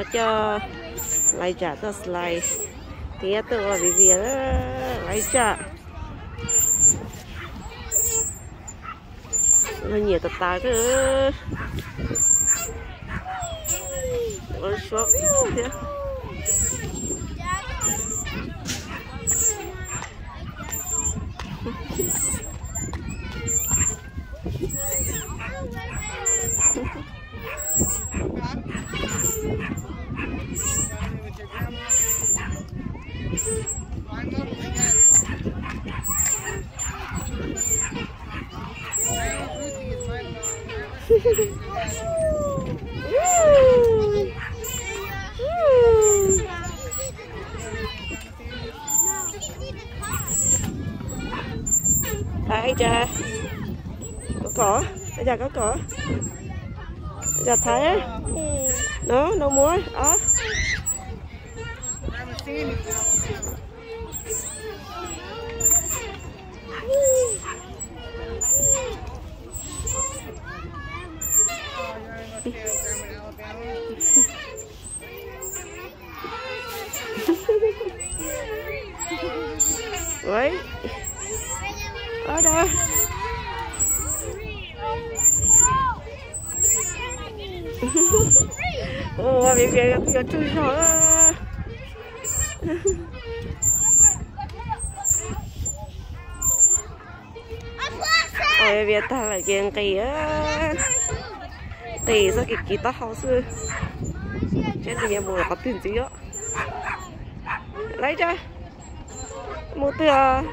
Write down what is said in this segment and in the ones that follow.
mua cho lấy trả cho slide thì tôi vì việc lấy trả nó nhiều tật tài nữa ôi shop thế Thấy chưa? Có cỏ, bây giờ có cỏ. Bây giờ thấy á. Nó muối, đó. Đấy. Ở đây. Ồ, bị chui rồi. Ôi, việc ta là kiện kỳ á. Tỷ sao kỳ ta hậu sư. Trên thì em mua có tiền gì á. Lấy cho. Mua tiền.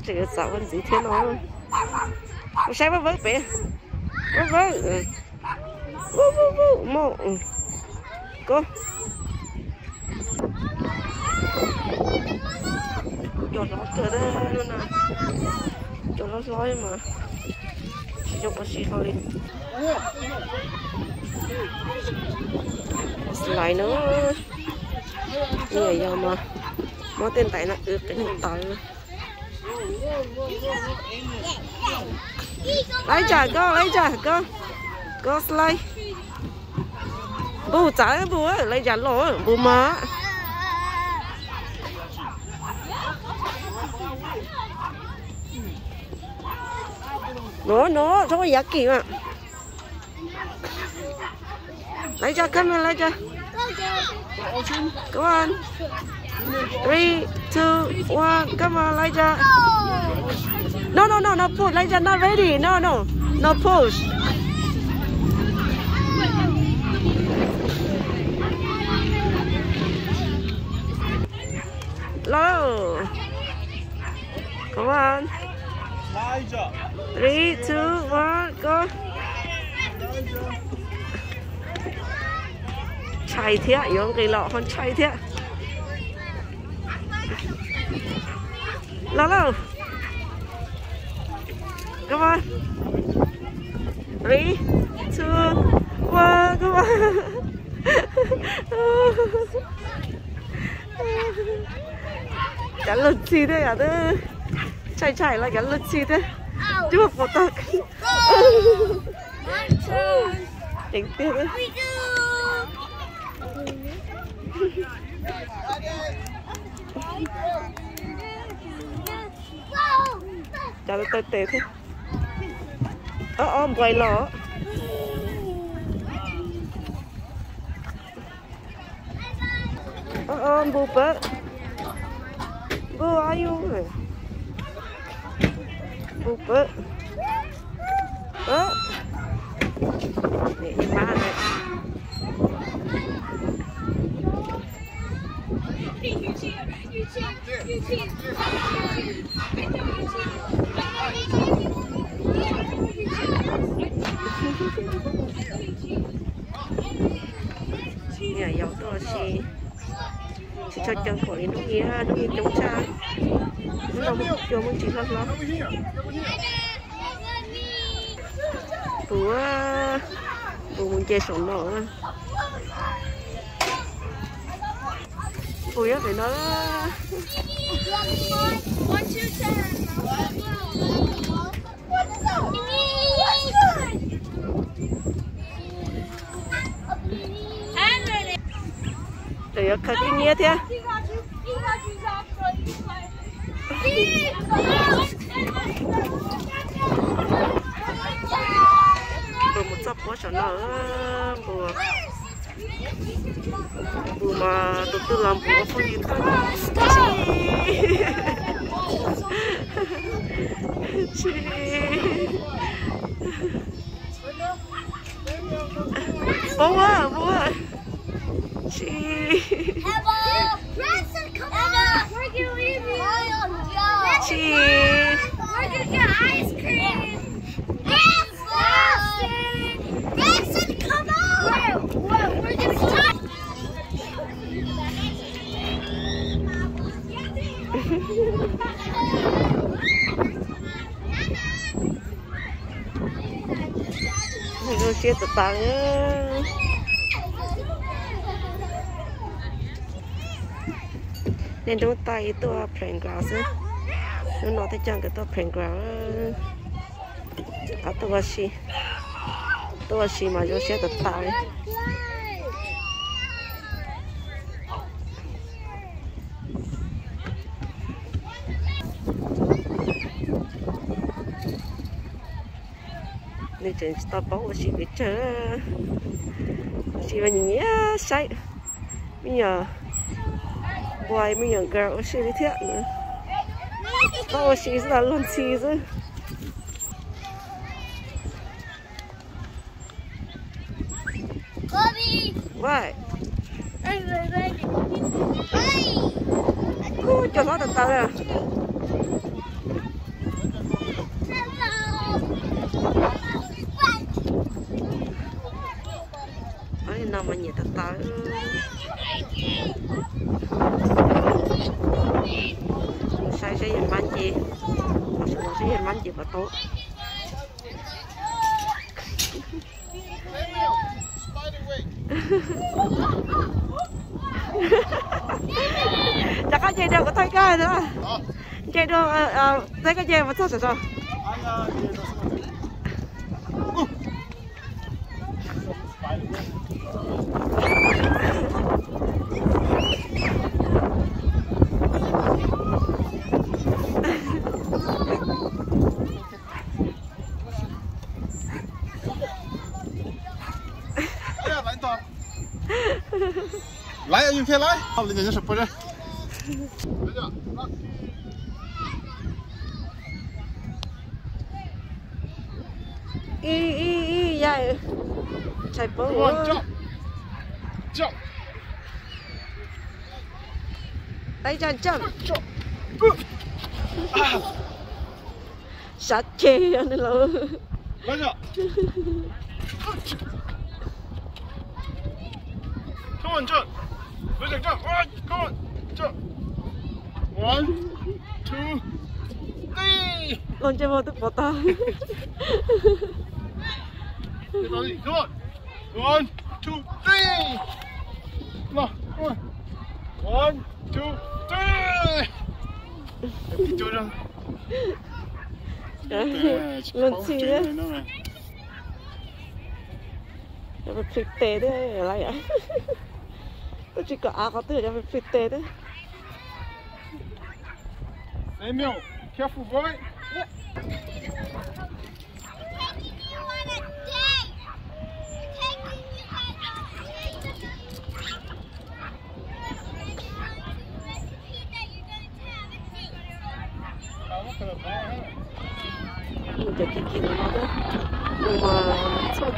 Chỉ có sáu con gì thế nó. Một sáng vớt bé. Vớt. Vô. Một. Cô. Cho nó cửa đó luôn nè. Cho nó lói mà. Cho có xí thôi. Lại nữa. Người giờ mà. Mỗi tên tay nó ướt cái hình tay. Lấy trả cô slide bù trả bù lấy trả lỗ bù má nó thôi giá kỳ mà lấy cho cân lấy cho come on 3, 2, 1 come on lấy cho no push lấy cho not ready no push low come on 3, 2, 1 go chạy thế giống cái lọ con chạy thế low come on 3, 2, 1 come on gắn lực chi thế à thế chạy là gắn lực chi thế chứ mà phổ tạc chính tiếc đấy chả là tê thế quay lỏ bù bớt bù ai u rồi bù bớt để ba này nhà giàu to xí cho chân khỏi nó nghe chống cha nó đâu cho mình chỉ lắm bố mình chơi sống nó bố nhớ phải nó để có cái nghĩa thế bữa một sắp có cho nó bữa mà tôi tự làm bữa phụ nữ chị bố chị chị we're gonna get ice cream. Branson, come on! We're gonna stop. nó chia từ tăng nên chúng tay tôi playground nó nói tới chẳng cái tôi playground à tôi xí mà vô chia từ tăng nên trên stop bảo xí bị chơi xí mà nhìn nhá say bây giờ boy bây giờ girl xí bị thiệt nữa bảo xí là luôn xí chứ Bobby! vậy Hey! cho nó từ từ à ấy nào mà nhiệt từ từ sai sẽ dành bánh gì nó sẽ dành bánh gì mà tốt chắc cái gì đâu có thấy cái nữa chơi đâu thấy cái gì mà sao sao来，你先来，好，人家是不是？vậy chạy bố chậm lấy ra chậm sát chê anh luôn来着，Come on， jump， 来着 jump， Come on， jump， 1 2 3， con chơi vô tức bỏ tay Come on， 1 2 3， no， come on， 1 2 3， 就这样。luôn xì đấy nó phải phịch tê đấy là vậy tôi chỉ có có từ cho phải phịch tê đấy Samuel, careful boy. mìnhจะกินnó đó nhưng mà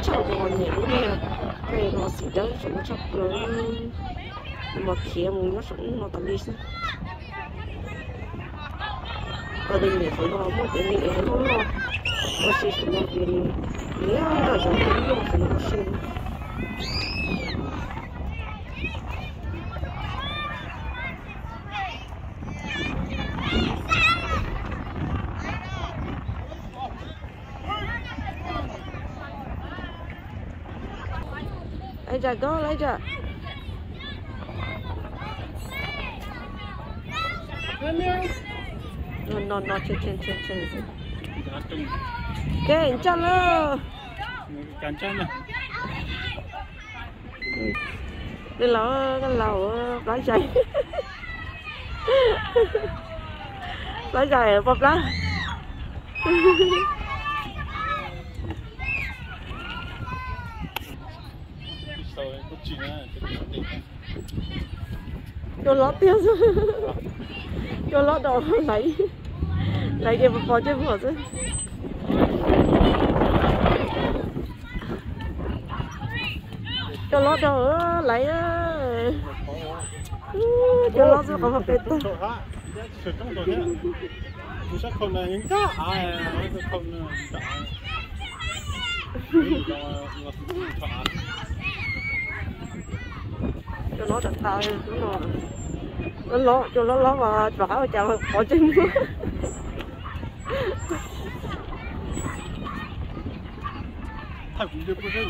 chọc mà nhảy nghe cái nó xịt đó chúng chọc lớn mà kia nó sống nó tầm đi xuống ở đây để phải lo một cái gì đấy nó sẽ sử dụng cái nếu là giống như nó phải nó sẽ lấy ra go lấy ra nó trên cái chân nữa Cắn chân này. Đi lỡ cái lầu lá dày. Lá dày bóp lá. Cho lót tiêu cho lót đồ lấy cái bò trên bò chứ. Cho lót đồ lấy cho lót cho có một cái to. Cho nó thật to nó ló cho nó ló mà vỏ chào bỏ chân.太古就不是人。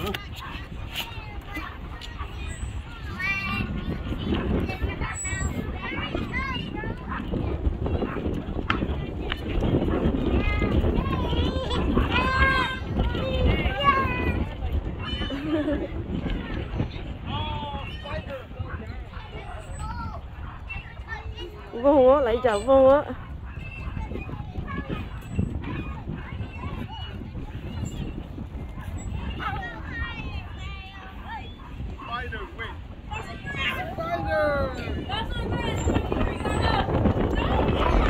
Vô á, lại chào vô á.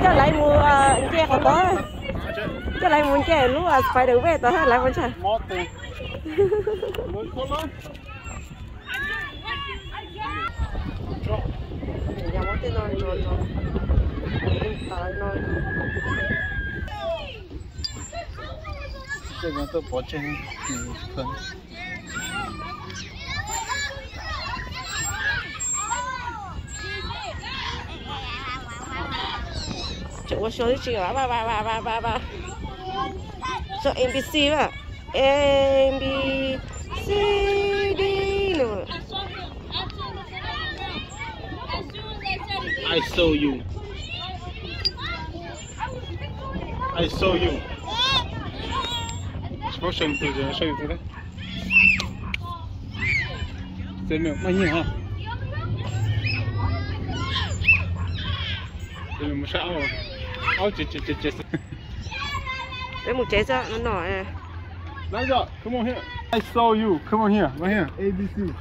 Cho lại mua che còn có. Cho lại mua che lúc phải được về tao lại vẫn chờ. Nhà mất tên rồi rồi. Tại rồi. Cái này tôi bỏ trên phần. Chỗ số đi chị ba. Số MBC mà. MBC đi nữa. I saw you. I saw you. Prochaine fois, je vais vous dire. C'est mieux, moi ha. C'est le mouchard. Oh, chết. Để một chế ra nó nổi. Come on here. I saw you. Come on here. Right here. ABC.